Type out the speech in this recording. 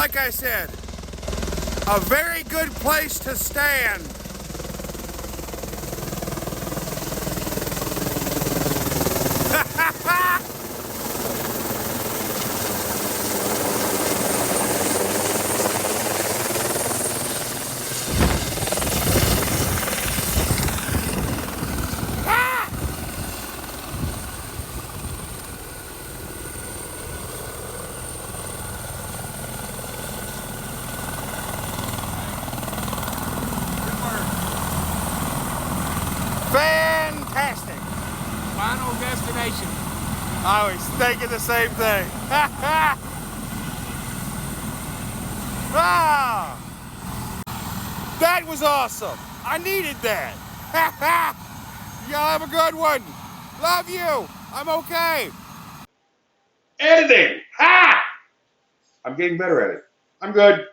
like I said, a very good place to stand. Fantastic. Final destination. I was thinking the same thing. Ah, that was awesome. I needed that. Y'all have a good one. Love you. I'm okay. Editing. Ha! I'm getting better at it. I'm good.